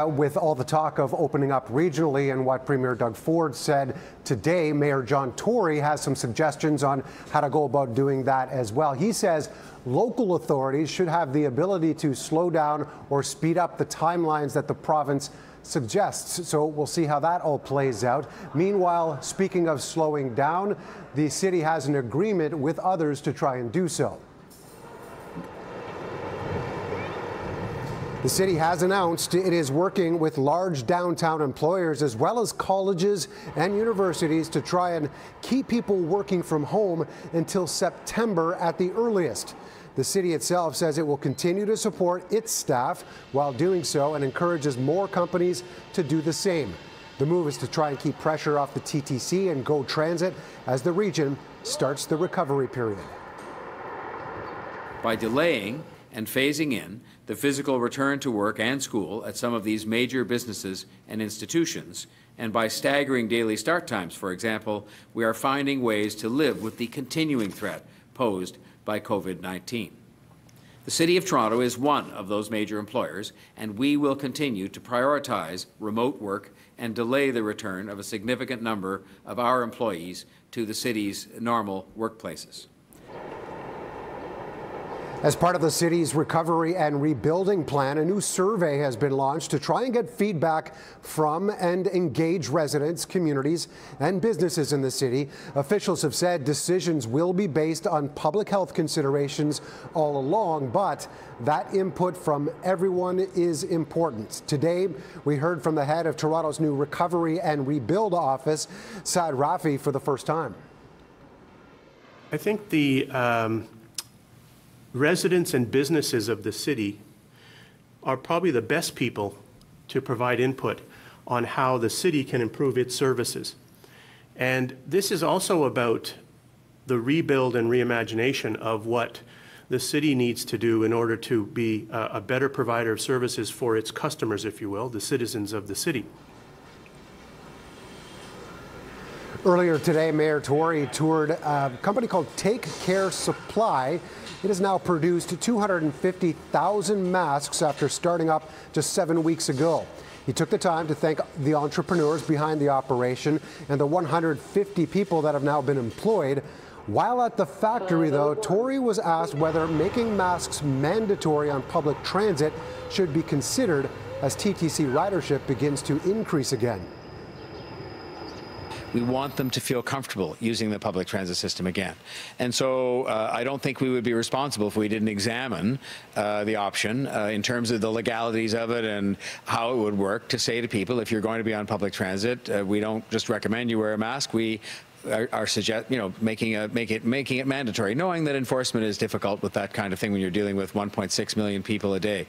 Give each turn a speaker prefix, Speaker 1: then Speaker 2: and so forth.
Speaker 1: With all the talk of opening up regionally and what Premier Doug Ford said today, Mayor John Tory has some suggestions on how to go about doing that as well. He says local authorities should have the ability to slow down or speed up the timelines that the province suggests. So we'll see how that all plays out. Meanwhile, speaking of slowing down, the city has an agreement with others to try and do so. The city has announced it is working with large downtown employers as well as colleges and universities to try and keep people working from home until September at the earliest. The city itself says it will continue to support its staff while doing so and encourages more companies to do the same. The move is to try and keep pressure off the TTC and GO Transit as the region starts the recovery period.
Speaker 2: By delaying and phasing in the physical return to work and school at some of these major businesses and institutions, and by staggering daily start times, for example, we are finding ways to live with the continuing threat posed by COVID-19. The City of Toronto is one of those major employers, and we will continue to prioritize remote work and delay the return of a significant number of our employees to the city's normal workplaces.
Speaker 1: As part of the city's recovery and rebuilding plan, a new survey has been launched to try and get feedback from and engage residents, communities, and businesses in the city. Officials have said decisions will be based on public health considerations all along, but that input from everyone is important. Today, we heard from the head of Toronto's new Recovery and Rebuild office, Saad Rafi, for the first time.
Speaker 3: I think the residents and businesses of the city are probably the best people to provide input on how the city can improve its services. And this is also about the rebuild and reimagination of what the city needs to do in order to be a better provider of services for its customers, if you will, the citizens of the city.
Speaker 1: Earlier today, Mayor Tory toured a company called Take Care Supply. It has now produced 250,000 masks after starting up just 7 weeks ago. He took the time to thank the entrepreneurs behind the operation and the 150 people that have now been employed. While at the factory, though, Tory was asked whether making masks mandatory on public transit should be considered as TTC ridership begins to increase again.
Speaker 2: We want them to feel comfortable using the public transit system again. And so I don't think we would be responsible if we didn't examine the option in terms of the legalities of it and how it would work to say to people, if you're going to be on public transit, we don't just recommend you wear a mask. We are making it mandatory, knowing that enforcement is difficult with that kind of thing when you're dealing with 1.6 million people a day.